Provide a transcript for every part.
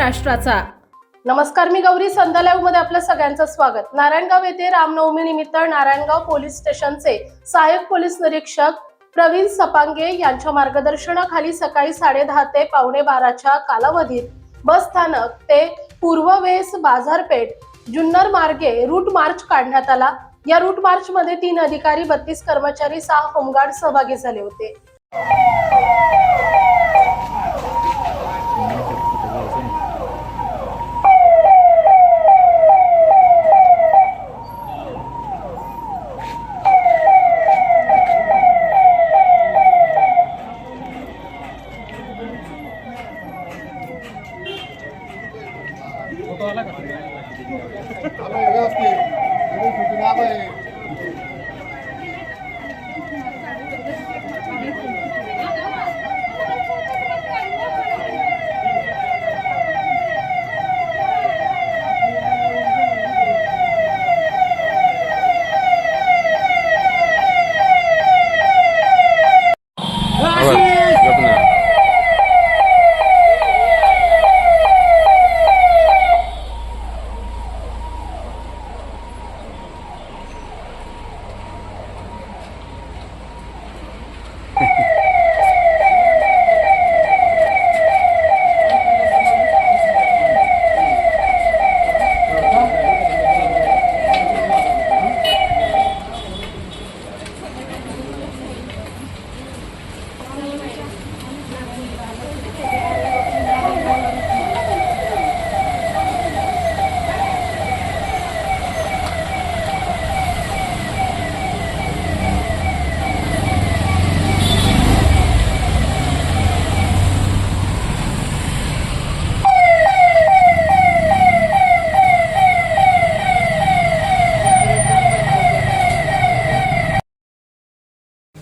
महाराष्ट्राचा। नमस्कार, मी गौरी संध्या लाईव्ह मध्ये आपलं सगळ्यांचं स्वागत। नारायणगाव येथे रामनवमी निमित्त नारायणगाव पोलीस स्टेशनचे सहाय्यक पोलीस निरीक्षक प्रवीण सपांगे यांच्या मार्गदर्शनाखाली सकाळी 10:30 ते 11:15च्या कालावधीत बस स्थानक ते पूर्व वेस बाजारपेठ जुन्नर मार्गे रूट मार्च काढण्यात आला। या रूट मार्च मध्ये 3 अधिकारी, 32 कर्मचारी, 6 होमगार्ड सहभागी झाले होते।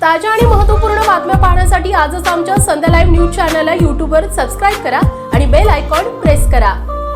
ताज्या आणि महत्त्वपूर्ण बातम्या पाहण्यासाठी आजच आमच्या संध्या लाईव्ह न्यूज चॅनलला YouTube वर सबस्क्राइब करा आणि बेल आयकॉन प्रेस करा।